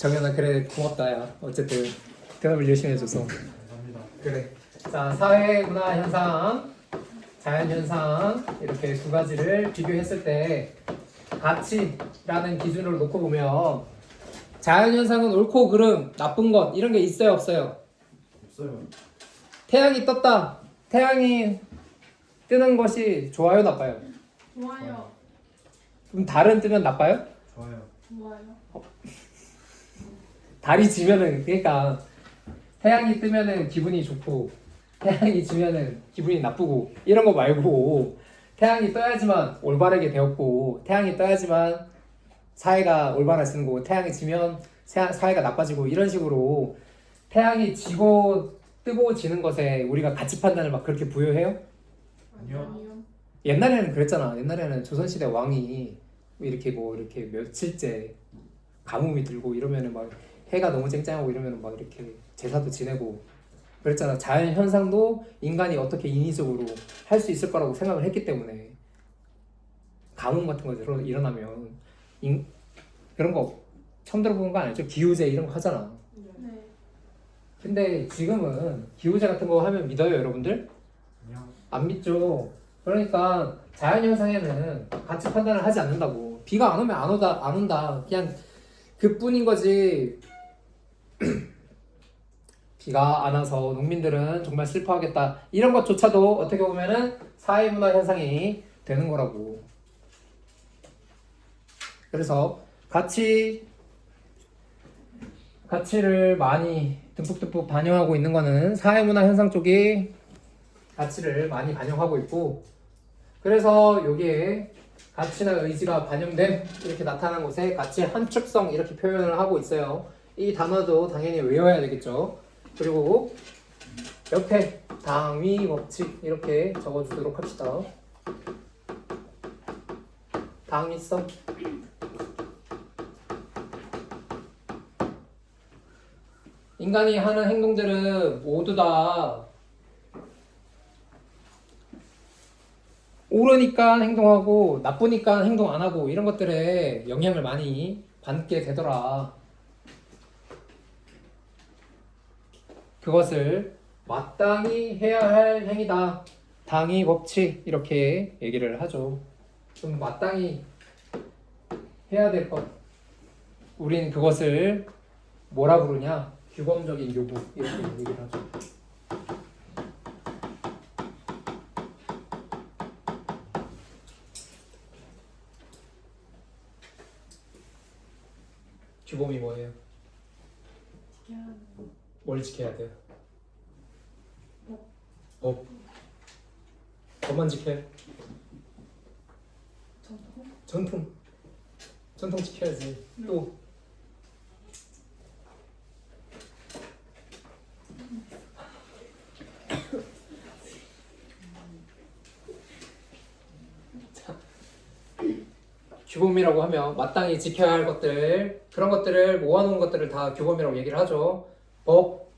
정연아 그래 고맙다 야. 어쨌든 대답을 열심히 해줘서. 감사합니다. 그래. 자 사회 문화 현상, 자연 현상 이렇게 두 가지를 비교했을 때 가치라는 기준으로 놓고 보면 자연 현상은 옳고 그름, 나쁜 것 이런 게 있어요 없어요? 없어요. 태양이 떴다. 태양이 뜨는 것이 좋아요 나빠요? 좋아요. 그럼 달은 뜨면 나빠요? 좋아요. 좋아요. 달이 지면은 그러니까 태양이 뜨면은 기분이 좋고 태양이 지면은 기분이 나쁘고 이런 거 말고 태양이 떠야지만 올바르게 되었고 태양이 떠야지만 사회가 올바라지는 거고 태양이 지면 사회가 나빠지고 이런 식으로 태양이 지고 뜨고 지는 것에 우리가 가치 판단을 막 그렇게 부여해요? 아니요. 옛날에는 그랬잖아. 옛날에는 조선시대 왕이 이렇게 뭐 이렇게 며칠째 가뭄이 들고 이러면은 막 해가 너무 쨍쨍하고 이러면은 막 이렇게 제사도 지내고 그랬잖아. 자연 현상도 인간이 어떻게 인위적으로 할 수 있을 거라고 생각을 했기 때문에 가뭄 같은 거 일어나면 그런 거 처음 들어본 거 아니죠? 기후제 이런 거 하잖아. 네. 근데 지금은 기후제 같은 거 하면 믿어요, 여러분들? 아니요. 안 믿죠. 그러니까 자연 현상에는 가치 판단을 하지 않는다고. 비가 안 오면 안 온다. 그냥 그뿐인 거지. 비가 안 와서 농민들은 정말 슬퍼하겠다. 이런 것조차도 어떻게 보면은 사회문화 현상이 되는 거라고. 그래서 가치를 많이 듬뿍듬뿍 반영하고 있는 거는 사회문화 현상 쪽이 가치를 많이 반영하고 있고, 그래서 여기에 가치나 의지가 반영된 이렇게 나타난 곳에 가치의 함축성 이렇게 표현을 하고 있어요. 이 단어도 당연히 외워야 되겠죠. 그리고 옆에 당위 법칙 이렇게 적어주도록 합시다. 당위성. 인간이 하는 행동들은 모두 다 옳으니까 행동하고 나쁘니까 행동 안 하고 이런 것들에 영향을 많이 받게 되더라. 그것을 마땅히 해야 할 행위다. 당위 법칙 이렇게 얘기를 하죠. 좀 마땅히 해야 될 것. 우린 그것을 뭐라 부르냐? 규범적인 요구 이렇게 얘기를 하죠. 규범이 뭐예요? 지켜야 하는 뭘 지켜야 돼요? 법. 법만 지켜요? 전통? 전통 지켜야지. 또 자, 규범이라고 하면 마땅히 지켜야 할 것들, 그런 것들을 모아놓은 것들을 다 규범이라고 얘기를 하죠. 법,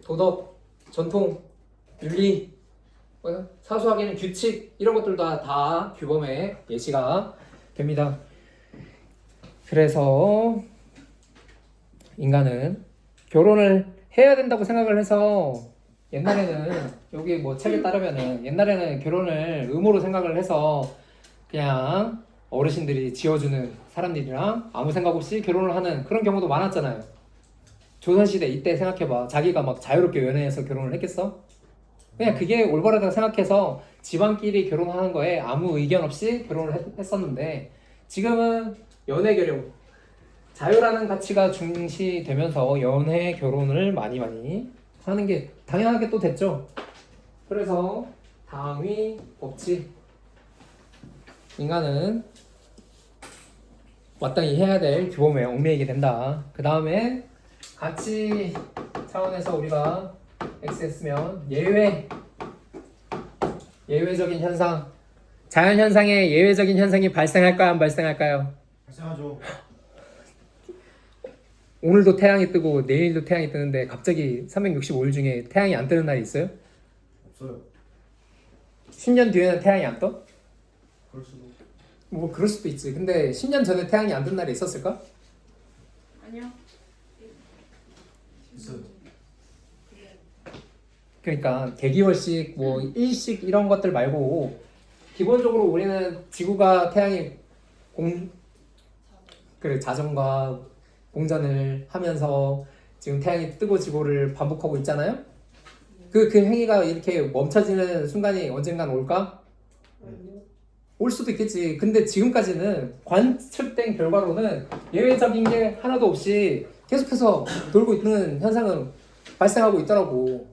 도덕, 전통, 윤리, 사소하게는 규칙 이런 것들 다 규범의 예시가 됩니다. 그래서 인간은 결혼을 해야 된다고 생각을 해서 옛날에는 여기 뭐 책에 따르면은 옛날에는 결혼을 의무로 생각을 해서 그냥 어르신들이 지어주는 사람들이랑 아무 생각 없이 결혼을 하는 그런 경우도 많았잖아요. 조선시대 이때 생각해봐. 자기가 막 자유롭게 연애해서 결혼을 했겠어? 그냥 그게 올바르다고 생각해서 집안끼리 결혼하는 거에 아무 의견 없이 결혼을 했었는데 지금은 연애 결혼 자유라는 가치가 중시되면서 연애 결혼을 많이 하는 게 당연하게 또 됐죠. 그래서 당위 법칙 인간은 마땅히 해야 될 규범에 얽매이게 된다. 그 다음에 가치 차원에서 우리가 X했으면 예외적인 현상, 자연 현상에 예외적인 현상이 발생할까요? 안 발생할까요? 발생하죠. 오늘도 태양이 뜨고 내일도 태양이 뜨는데 갑자기 365일 중에 태양이 안 뜨는 날이 있어요? 없어요. 10년 뒤에는 태양이 안 떠? 그럴 수도. 뭐 그럴 수도 있지. 근데 10년 전에 태양이 안 뜬 날이 있었을까? 아니요. 있어요. 그러니까 개기월식 뭐 일식 이런 것들 말고 기본적으로 우리는 지구가 태양이 자전과 공전을 하면서 지금 태양이 뜨고 지고를 반복하고 있잖아요. 그 행위가 이렇게 멈춰지는 순간이 언젠간 올까? 올 수도 있겠지. 근데 지금까지는 관측된 결과로는 예외적인 게 하나도 없이 계속해서 돌고 있는 현상은 발생하고 있더라고.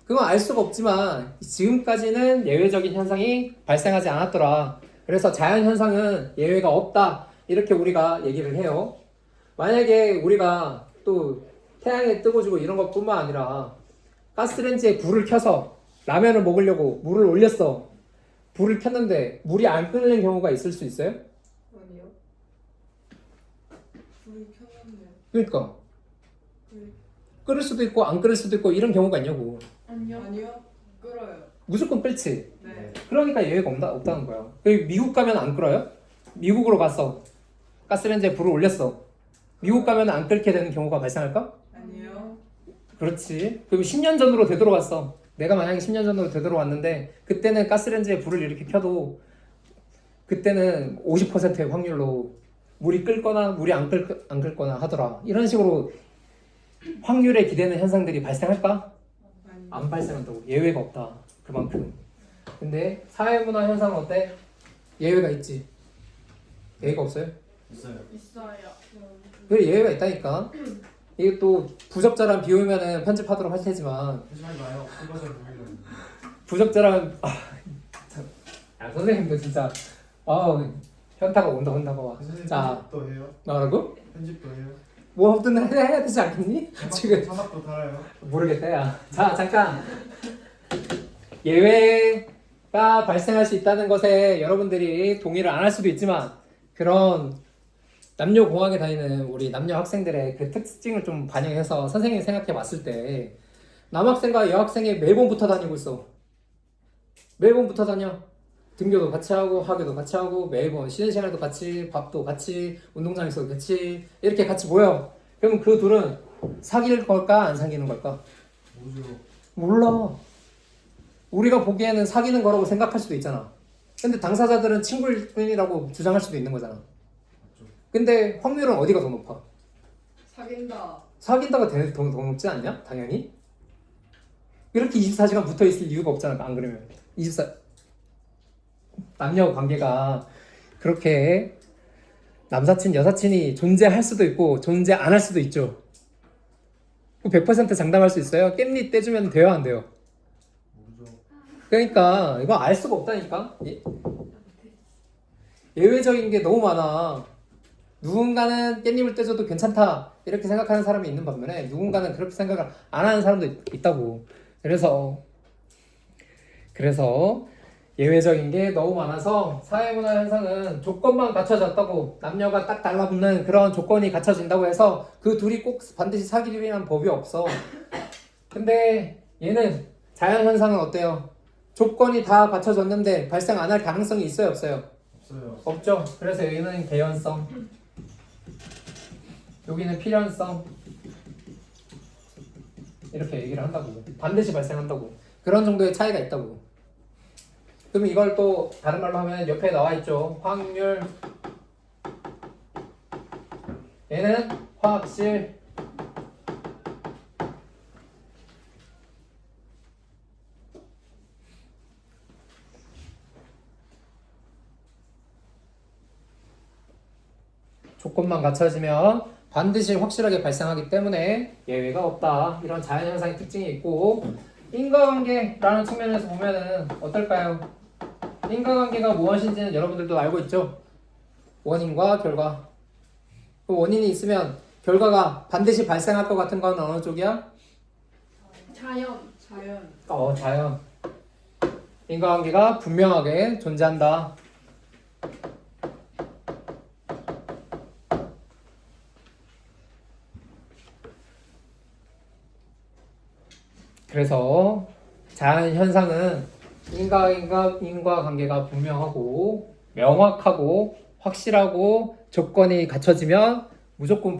그건 알 수가 없지만 지금까지는 예외적인 현상이 발생하지 않았더라. 그래서 자연 현상은 예외가 없다. 이렇게 우리가 얘기를 해요. 만약에 우리가 또 태양에 뜨고 지고 이런 것뿐만 아니라 가스레인지에 불을 켜서 라면을 먹으려고 물을 올렸어. 불을 켰는데 물이 안 끓는 경우가 있을 수 있어요? 아니요. 불이 켰는데. 그러니까 불. 끓을 수도 있고 안 끓을 수도 있고 이런 경우가 있냐고. 아니요. 아니요. 끓어요. 무조건 끓지. 네. 그러니까 예외가 없다는 거야. 미국 가면 안 끓어요? 미국으로 갔어. 가스레인지에 불을 올렸어. 미국 가면 안 끓게 되는 경우가 발생할까? 아니요. 그렇지. 그럼 10년 전으로 되돌아갔어. 내가 만약에 10년 전으로 되돌아왔는데 그때는 가스레인지에 불을 이렇게 켜도 그때는 50%의 확률로 물이 끓거나 물이 안 끓거나 하더라. 이런 식으로 확률에 기대는 현상들이 발생할까? 아니요. 안 발생한다고. 예외가 없다. 그만큼. 근데 사회문화 현상은 어때? 예외가 있지. 예외가 없어요? 있어요. 있어요. 그래, 예외가 있다니까. 이게 또 부적절한 비유면은 편집하도록 할 테지만 하지 마요. 한번을 보이면. 부적절한 야 선생님도 진짜 현타가 온다고 와. 선생님 자, 편집도 해요. 뭐라고? 편집도 해요. 뭐 없든 해야 되지 않겠니? 지금 자막도 달아요. 모르겠다 야. 자 잠깐 예외가 발생할 수 있다는 것에 여러분들이 동의를 안 할 수도 있지만 그런 남녀 공학에 다니는 우리 남녀 학생들의 그 특징을 좀 반영해서 선생님이 생각해 봤을 때 남학생과 여학생이 매번 붙어 다니고 있어. 매번 붙어 다녀. 등교도 같이 하고 학교도 같이 하고 매번 쉬는 시간에도 같이 밥도 같이 운동장에서도 같이 이렇게 같이 모여. 그럼 그 둘은 사귈 걸까 안 사귀는 걸까? 모르죠. 몰라. 우리가 보기에는 사귀는 거라고 생각할 수도 있잖아. 근데 당사자들은 친구일 뿐이라고 주장할 수도 있는 거잖아. 근데 확률은 어디가 더 높아? 사귄다. 사귄다가 더 높지 않냐? 당연히. 이렇게 24시간 붙어 있을 이유가 없잖아. 안 그러면 24 남녀 관계가 그렇게 남사친 여사친이 존재할 수도 있고 존재 안 할 수도 있죠. 100% 장담할 수 있어요? 깻잎 떼주면 돼요 안 돼요? 모르죠. 그러니까 이거 알 수가 없다니까. 예외적인 게 너무 많아. 누군가는 깻잎을 떼줘도 괜찮다 이렇게 생각하는 사람이 있는 반면에 누군가는 그렇게 생각을 안 하는 사람도 있다고. 그래서 예외적인 게 너무 많아서 사회문화 현상은 조건만 갖춰졌다고 남녀가 딱 달라붙는 그런 조건이 갖춰진다고 해서 그 둘이 꼭 반드시 사귀리라는 법이 없어. 근데 얘는 자연 현상은 어때요? 조건이 다 갖춰졌는데 발생 안 할 가능성이 있어요 없어요? 없어요. 없죠. 그래서 여기는 개연성, 여기는 필연성 이렇게 얘기를 한다고. 반드시 발생한다고. 그런 정도의 차이가 있다고. 그럼 이걸 또 다른 말로 하면 옆에 나와 있죠. 확률. 얘는 화학실. 조건만 갖춰지면 반드시 확실하게 발생하기 때문에 예외가 없다. 이런 자연현상의 특징이 있고, 인과관계라는 측면에서 보면은 어떨까요? 인과관계가 무엇인지는 여러분들도 알고 있죠? 원인과 결과. 그 원인이 있으면 결과가 반드시 발생할 것 같은 건 어느 쪽이야? 자연. 자연. 인과관계가 분명하게 존재한다. 그래서 자연 현상은 인과관계가 분명하고 명확하고 확실하고 조건이 갖춰지면 무조건